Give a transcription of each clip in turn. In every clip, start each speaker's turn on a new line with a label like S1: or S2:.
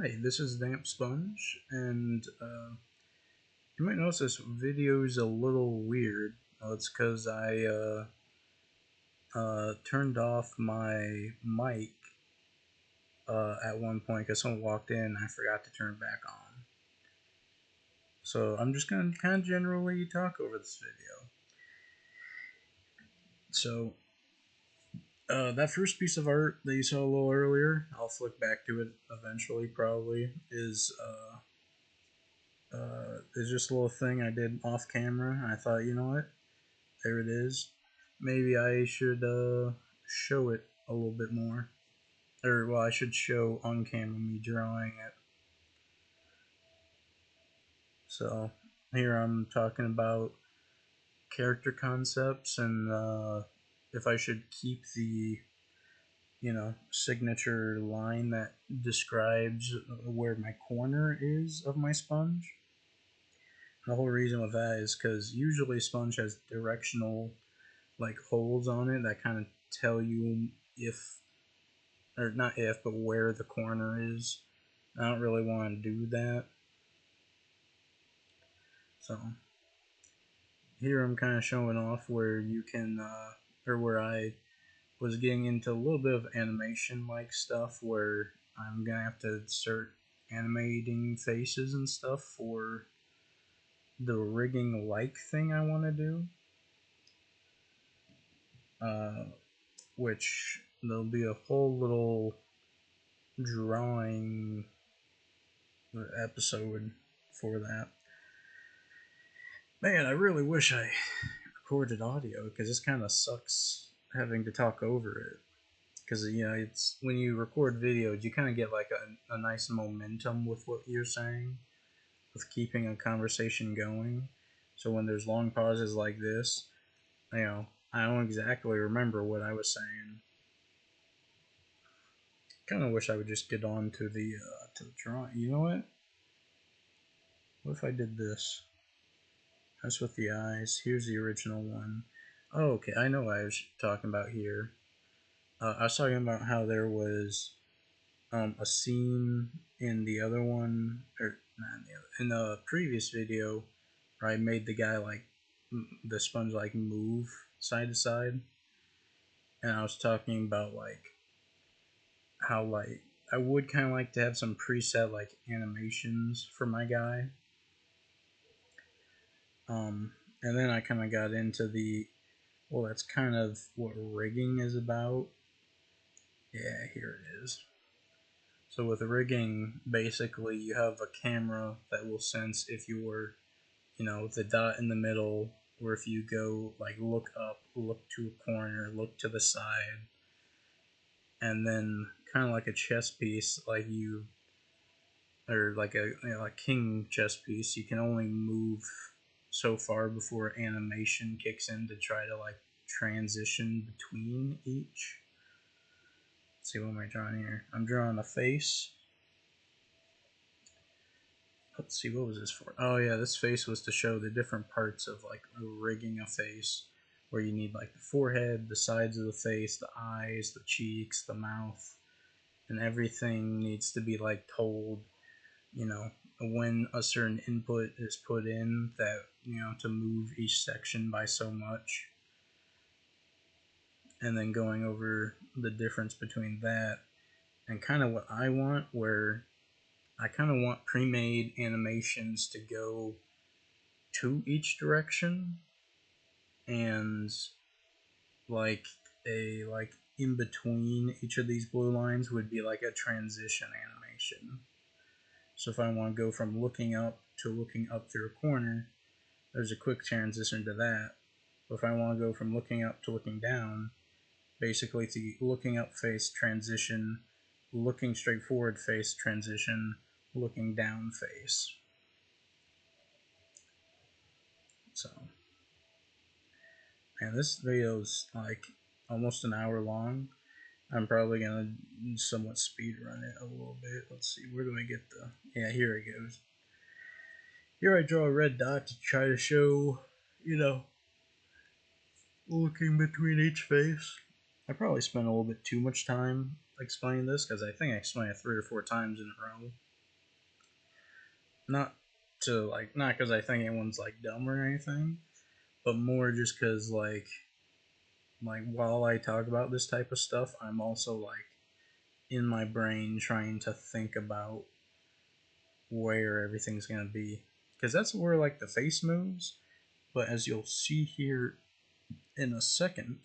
S1: Hi, this is Damp Sponge, and you might notice this video is a little weird. It's because I turned off my mic at one point because someone walked in and I forgot to turn it back on. So I'm just going to kind of generally talk over this video. So, that first piece of art that you saw a little earlier, I'll flick back to it eventually probably, is just a little thing I did off camera. I thought, you know what? There it is. Maybe I should show it a little bit more. Or, well, I should show on camera me drawing it. So, here I'm talking about character concepts and if I should keep the, signature line that describes where my corner is of my sponge. The whole reason with that is because usually sponge has directional like holes on it that kind of tell you if, or not if, but where the corner is. I don't really want to do that. So here I'm kind of showing off where you can, or where I was getting into a little bit of animation like stuff where I'm gonna have to start animating faces and stuff for the rigging like thing I want to do. Which there'll be a whole little drawing episode for that. Man, I really wish I recorded audio because this kind of sucks having to talk over it. Because it's when you record videos, you kind of get like a nice momentum with what you're saying, with keeping a conversation going. So when there's long pauses like this, I don't exactly remember what I was saying. Kind of wish I would just get on to the drawing. You know what? What if I did this? That's with the eyes. Here's the original one. Oh, okay. I know what I was talking about here. I was talking about how there was a scene in the other one, or not in the previous video, where I made the guy like the sponge like move side to side, and I was talking about like how like I would kind of like to have some preset like animations for my guy. And then I kind of got into well, that's kind of what rigging is about. Yeah, here it is. So with rigging, basically you have a camera that will sense if you're, the dot in the middle, or if you go like look up, look to a corner, look to the side, and then kind of like a chess piece, or like a king chess piece, you can only move so far before animation kicks in to try to like transition between each. Let's see, what am I drawing here? I'm drawing a face. Let's see, what was this for? Oh yeah, this face was to show the different parts of like rigging a face, where you need like the forehead, the sides of the face, the eyes, the cheeks, the mouth, and everything needs to be like told, when a certain input is put in, that to move each section by so much, and then going over the difference between that and kind of what I want, where I kind of want pre-made animations to go to each direction, and like in between each of these blue lines would be like a transition animation. So if I want to go from looking up to looking up through a corner, there's a quick transition to that. But if I want to go from looking up to looking down, basically it's a looking up face transition, looking straight forward face transition, looking down face. So, man, this video is like almost an hour long. I'm probably gonna somewhat speed run it a little bit. Let's see, where do I get the? Yeah, here it goes. Here I draw a red dot to try to show, looking between each face. I probably spent a little bit too much time explaining this because I think I explained it 3 or 4 times in a row. not to like, not because I think anyone's like dumb or anything, but more just because like while I talk about this type of stuff, I'm also like in my brain trying to think about where everything's gonna be, because that's where like the face moves. But as you'll see here in a second,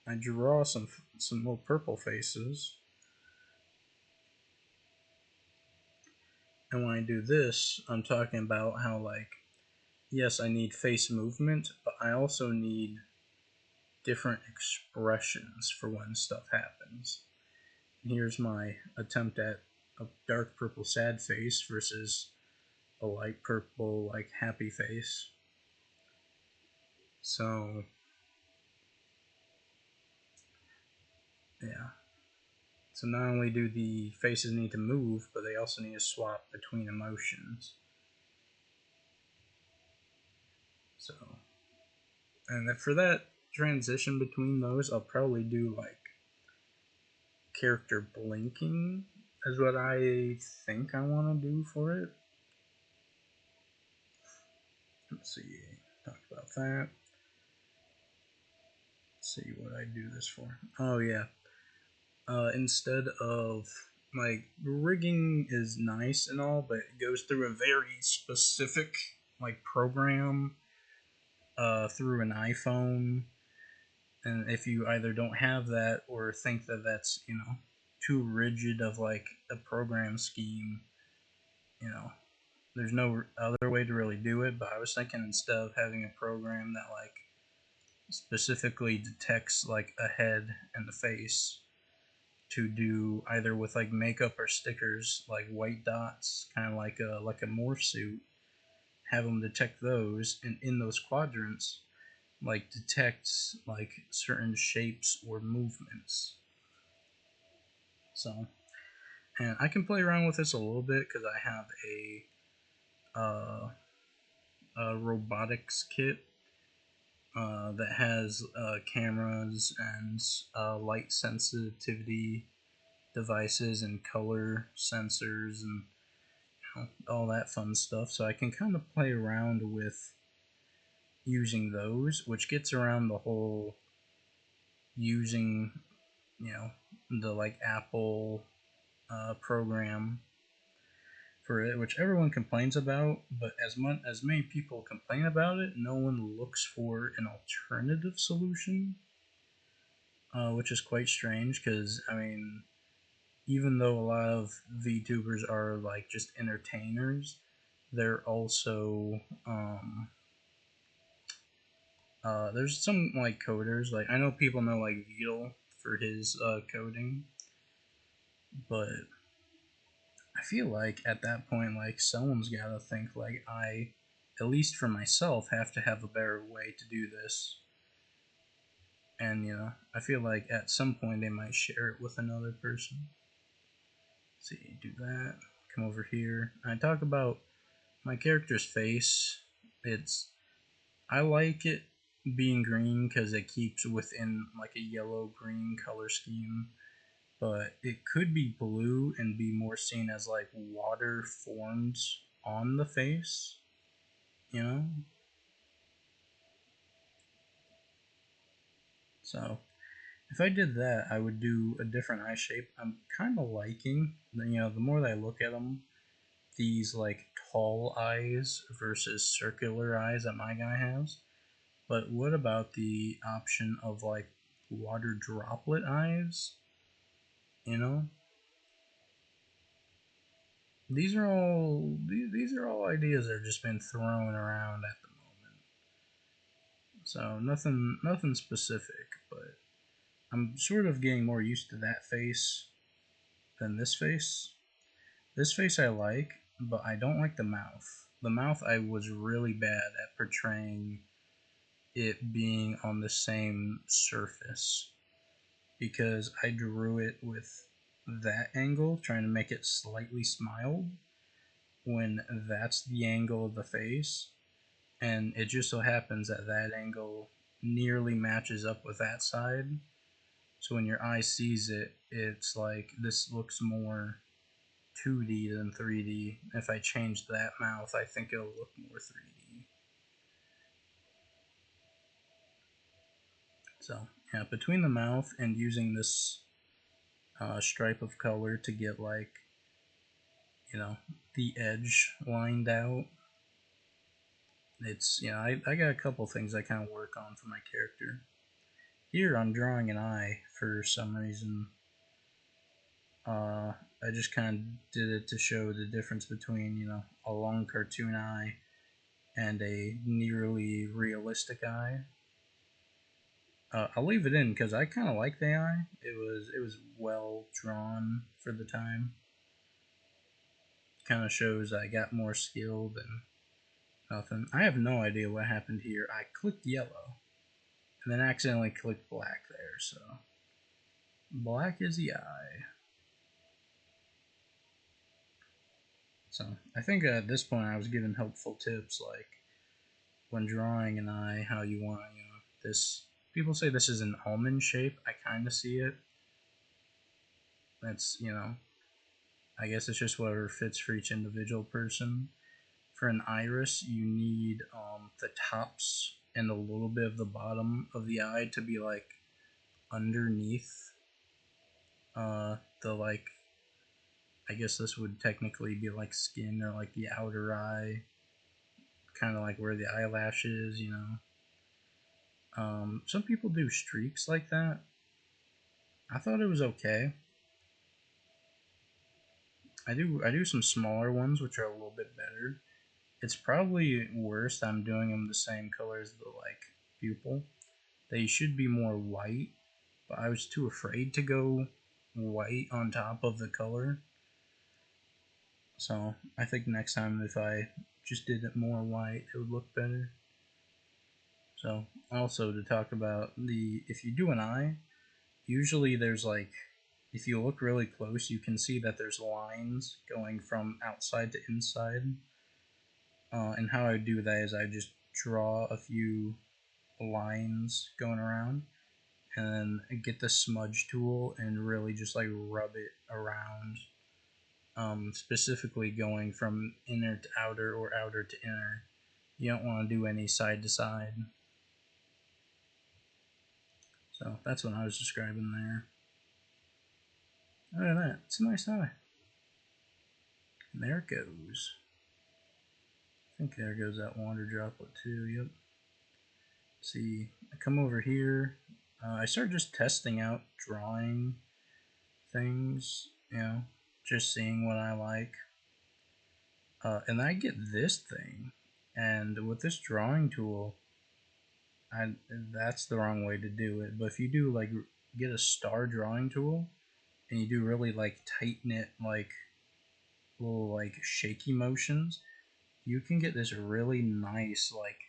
S1: I draw some little purple faces, and when I do this, I'm talking about how like yes, I need face movement, but I also need different expressions for when stuff happens. Here's my attempt at a dark purple sad face versus a light purple like happy face. So yeah. So not only do the faces need to move, but they also need to swap between emotions. So and for that transition between those, I'll probably do like character blinking is what I think I want to do for it. Let's see, talk about that. Let's see what I do this for. Oh yeah, instead of like rigging is nice and all, but it goes through a very specific like program through an iPhone, and if you either don't have that or think that that's too rigid of like a program scheme, you know there's no other way to really do it. But I was thinking instead of having a program that like specifically detects like a head and the face, to do either with like makeup or stickers, like white dots, kind of like a morph suit. Have them detect those, and in those quadrants, like detects like certain shapes or movements. So, and I can play around with this a little bit because I have a robotics kit that has cameras and light sensitivity devices and color sensors and all that fun stuff. So I can kind of play around with using those, which gets around the whole using, you know, the like Apple program for it, which everyone complains about. But as many people complain about it, no one looks for an alternative solution, which is quite strange. Because I mean, even though a lot of VTubers are like just entertainers, they're also there's some like coders. Like I know people know like Beetle for his coding, but I feel like at that point, like someone's got to think like I, at least for myself, have to have a better way to do this. And I feel like at some point they might share it with another person. Let's see, do that. Come over here. I talk about my character's face. It's I like it being green because it keeps within like a yellow green color scheme, but it could be blue and be more seen as like water forms on the face, you know? So if I did that, I would do a different eye shape. I'm kind of liking, the more that I look at them, these like tall eyes versus circular eyes that my guy has. But what about the option of like water droplet eyes? You know, these are all ideas that have just been thrown around at the moment. So nothing specific, but I'm sort of getting more used to that face than this face. This face I like, but I don't like the mouth. The mouth I was really bad at portraying it being on the same surface because I drew it with that angle, trying to make it slightly smiled when that's the angle of the face. And it just so happens that that angle nearly matches up with that side. So when your eye sees it, it's like this looks more 2D than 3D. If I change that mouth, I think it'll look more 3D. So, yeah, between the mouth and using this stripe of color to get, like, you know, the edge lined out, it's, you know, I got a couple things I kind of work on for my character. Here I'm drawing an eye for some reason. I just kind of did it to show the difference between, you know, a long cartoon eye and a nearly realistic eye. I'll leave it in because I kind of like the eye. It was well drawn for the time. Kind of shows I got more skill than nothing. I have no idea what happened here. I clicked yellow and then accidentally clicked black there. So black is the eye. So I think at this point I was given helpful tips like when drawing an eye, how you want, you know, this. People say this is an almond shape. I kind of see it. That's, you know, I guess it's just whatever fits for each individual person. For an iris, you need the tops and a little bit of the bottom of the eye to be like underneath the like. I guess this would technically be like skin or like the outer eye, kind of like where the eyelash is, you know. Some people do streaks like that. I thought it was okay. I do some smaller ones which are a little bit better. It's probably worse that I'm doing them the same color as the like pupil. They should be more white, but I was too afraid to go white on top of the color. So I think next time if I just did it more white, it would look better. So also to talk about if you do an eye, usually there's like, if you look really close, you can see that there's lines going from outside to inside. And how I do that is I just draw a few lines going around and then get the smudge tool and really just like rub it around. Specifically going from inner to outer or outer to inner. You don't want to do any side to side. So that's what I was describing there. Other than that, it's a nice eye. And there it goes. I think there goes that water droplet too, yep. See, I come over here. I start just testing out drawing things, you know, just seeing what I like. And I get this thing, and with this drawing tool, that's the wrong way to do it. But if you do like get a star drawing tool, and you do really like tight knit like little like shaky motions, you can get this really nice like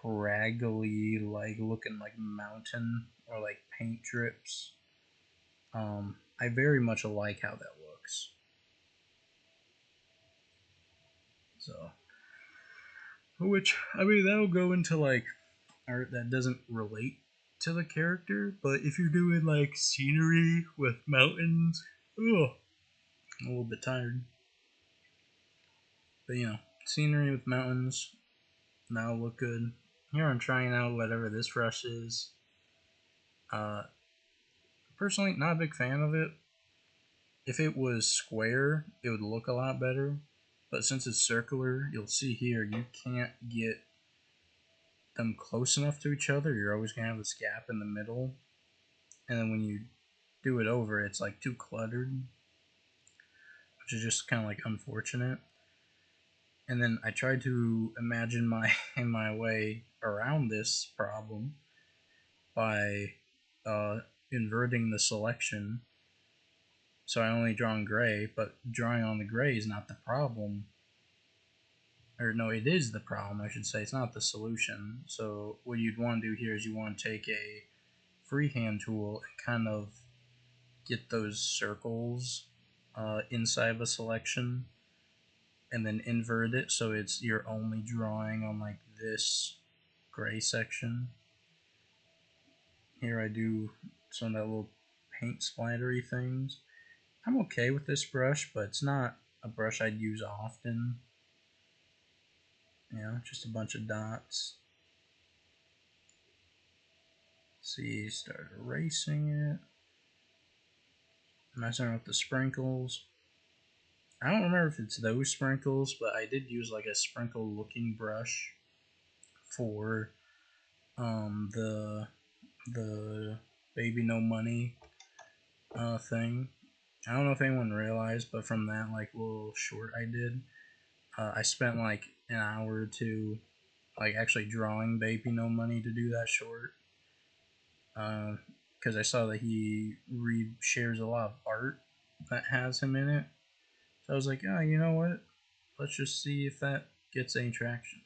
S1: craggly like looking like mountain or like paint drips. I very much like how that looks. So, which I mean that'll go into like art that doesn't relate to the character, but if you're doing like scenery with mountains, ugh, I'm a little bit tired. But you know, scenery with mountains, that'll look good. Here I'm trying out whatever this brush is. Uh, Personally, not a big fan of it. If it was square, it would look a lot better. But since it's circular, you'll see here, you can't get them close enough to each other. You're always going to have this gap in the middle. And then when you do it over, it's like too cluttered, which is just kind of like unfortunate. And then I tried to imagine my way around this problem by inverting the selection. So I only draw in gray, but drawing on the gray is not the problem. Or no, it is the problem, I should say. It's not the solution. So what you'd want to do here is you want to take a freehand tool and kind of get those circles inside of a selection and then invert it so it's you're only drawing on like this gray section. Here I do some of that little paint splattery things, I'm okay with this brush, but it's not a brush I'd use often. You know, just a bunch of dots. See, start erasing it. Messing with the sprinkles. I don't remember if it's those sprinkles, but I did use like a sprinkle looking brush for the baby no money thing. I don't know if anyone realized, but from that like little short I did, I spent like an hour or two like actually drawing baby no money to do that short. Because I saw that he shares a lot of art that has him in it. So I was like, oh, you know what? Let's just see if that gets any traction.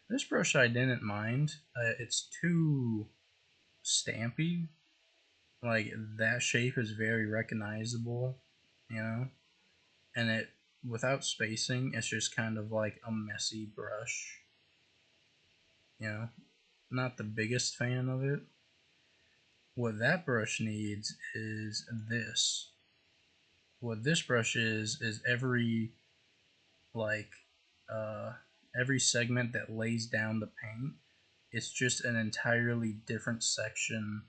S1: This brush I didn't mind. It's too stampy. Like that shape is very recognizable, you know, and it without spacing, it's just kind of like a messy brush. You know, not the biggest fan of it. What that brush needs is this. What this brush is every like uh, every segment that lays down the paint. It's just an entirely different section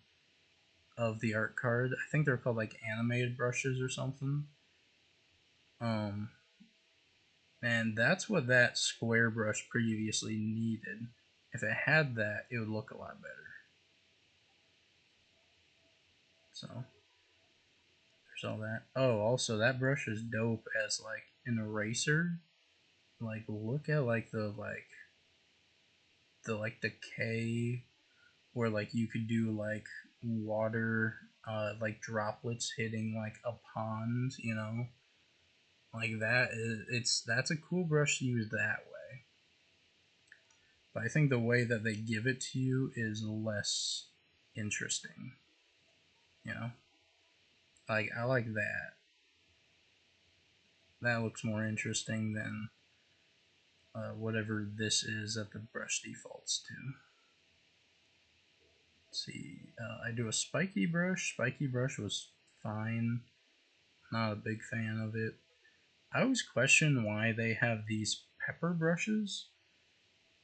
S1: of the art card. I think they're called like animated brushes or something. Um, and that's what that square brush previously needed. If it had that, it would look a lot better. So there's all that. Oh, also that brush is dope as like an eraser. Like look at like the K where like you could do like water like droplets hitting like a pond, you know, like that is that's a cool brush to use that way. But I think the way that they give it to you is less interesting, you know, like I like that. That looks more interesting than whatever this is that the brush defaults to. Let's see, I do a spiky brush. Spiky brush was fine. Not a big fan of it. I always question why they have these pepper brushes.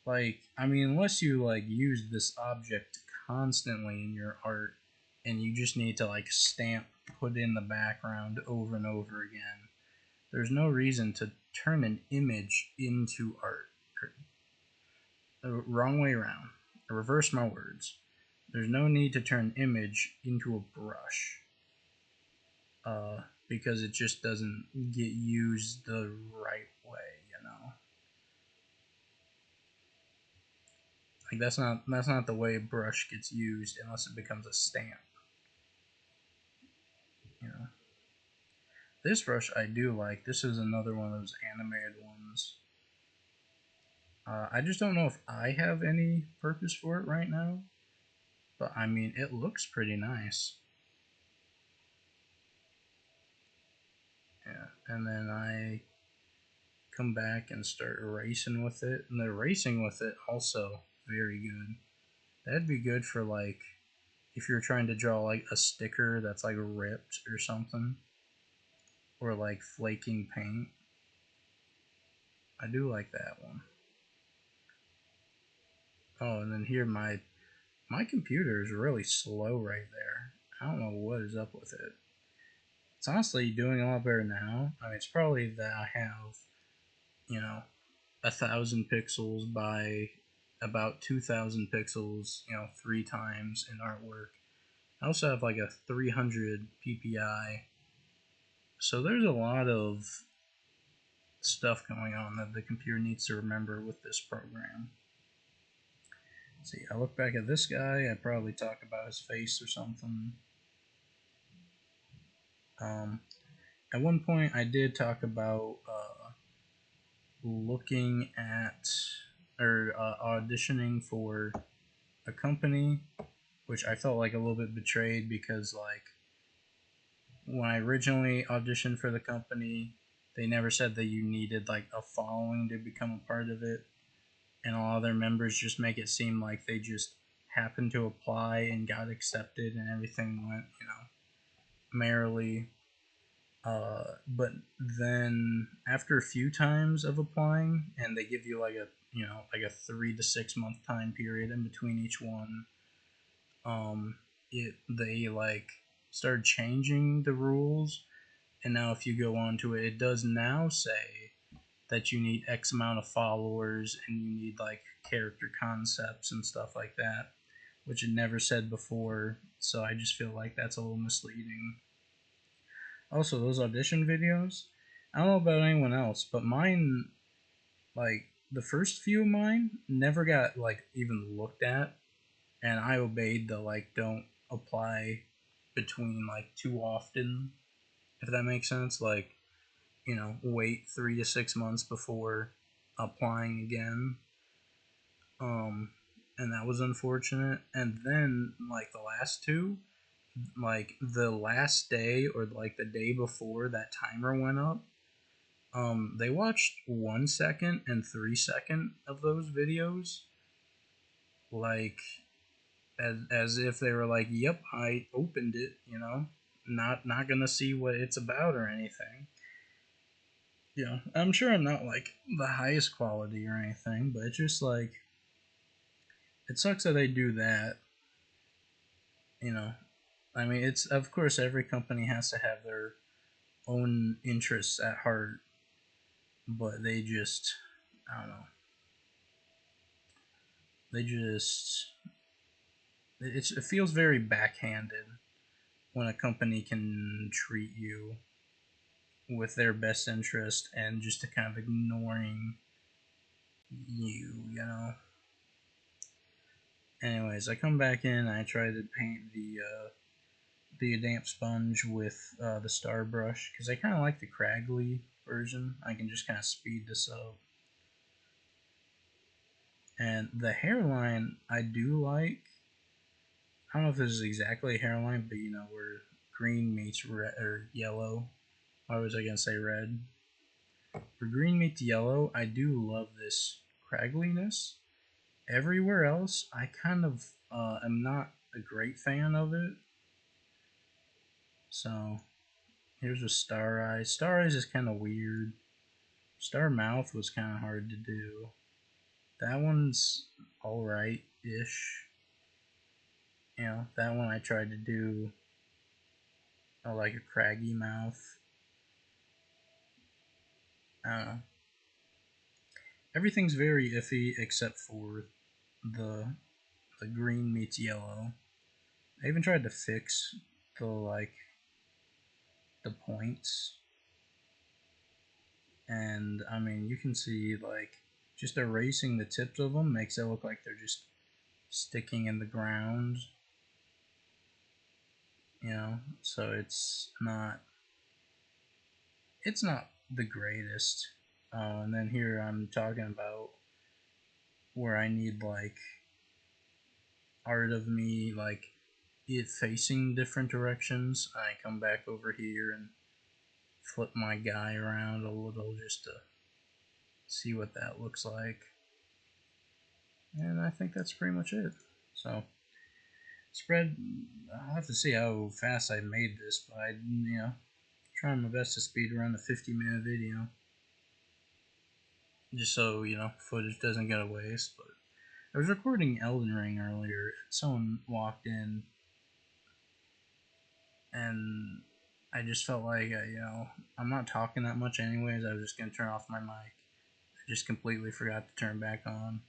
S1: Like, I mean, unless you like use this object constantly in your art and you just need to like stamp put in the background over and over again, there's no reason to turn an image into art. Wrong way around. I reverse my words. There's no need to turn image into a brush. Because it just doesn't get used the right way, you know. Like that's not the way a brush gets used unless it becomes a stamp, you know. This brush I do like. This is another one of those animated ones. I just don't know if I have any purpose for it right now, but I mean it looks pretty nice. Yeah, and then I come back and start erasing with it, and the erasing with it also very good. That'd be good for like if you're trying to draw like a sticker that's like ripped or something, or like flaking paint. I do like that one. Oh, and then here my computer is really slow right there. I don't know what is up with it. It's honestly doing a lot better now. I mean, it's probably that I have, you know, 1,000 pixels by about 2,000 pixels, you know, 3 times in artwork. I also have like a 300 ppi. So there's a lot of stuff going on that the computer needs to remember with this program. Let's see, I look back at this guy, I'd probably talk about his face or something. Um, at one point, I did talk about looking at or auditioning for a company, which I felt like a little bit betrayed because, like, when I originally auditioned for the company, they never said that you needed like a following to become a part of it, and all other members just make it seem like they just happened to apply and got accepted and everything went, you know, merrily. But then after a few times of applying, and they give you like a 3 to 6 month time period in between each one, um, they like started changing the rules, and now if you go onto it, it does now say that you need X amount of followers and you need like character concepts and stuff like that, which it never said before. So I just feel like that's a little misleading. Also, those audition videos, I don't know about anyone else, but mine, like the first few of mine, never got like even looked at, and I obeyed the like don't apply between like too often, if that makes sense. Like, wait 3 to 6 months before applying again. Um, and that was unfortunate. And then like the last two, like the last day or like the day before that timer went up, they watched 1 second and 3 second of those videos, like as if they were like, "Yep, I opened it," not gonna see what it's about or anything. Yeah, I'm sure I'm not like the highest quality or anything, but it's just like it sucks that they do that. You know, I mean, it's of course every company has to have their own interests at heart, but they just, I don't know, they just it feels very backhanded when a company can treat you with their best interest and just to kind of ignoring you. Anyways, I come back in. I try to paint the damp sponge with the star brush because I kind of like the Cragley version. I can just kind of speed this up. And the hairline I do like. I don't know if this is exactly a hairline, but where green meets red or yellow. Why was I gonna say red? For green meets yellow, I do love this craggliness. Everywhere else, I kind of am not a great fan of it. So here's a Star Eyes. Star Eyes is kind of weird. Star Mouth was kind of hard to do. That one's alright ish. That one I tried to do like a craggy mouth. I don't know. Everything's very iffy except for the the green meets yellow. I even tried to fix the points, and I mean you can see like just erasing the tips of them makes it look like they're just sticking in the ground. So it's not the greatest. And then here I'm talking about where I need like art of me like it facing different directions. I come back over here and flip my guy around a little just to see what that looks like. And I think that's pretty much it. So spread. I'll have to see how fast I made this, but I trying my best to speed run a 50-minute video, just so footage doesn't go to waste. But I was recording Elden Ring earlier. Someone walked in, and I just felt like I'm not talking that much anyways. I was just gonna turn off my mic. I just completely forgot to turn back on.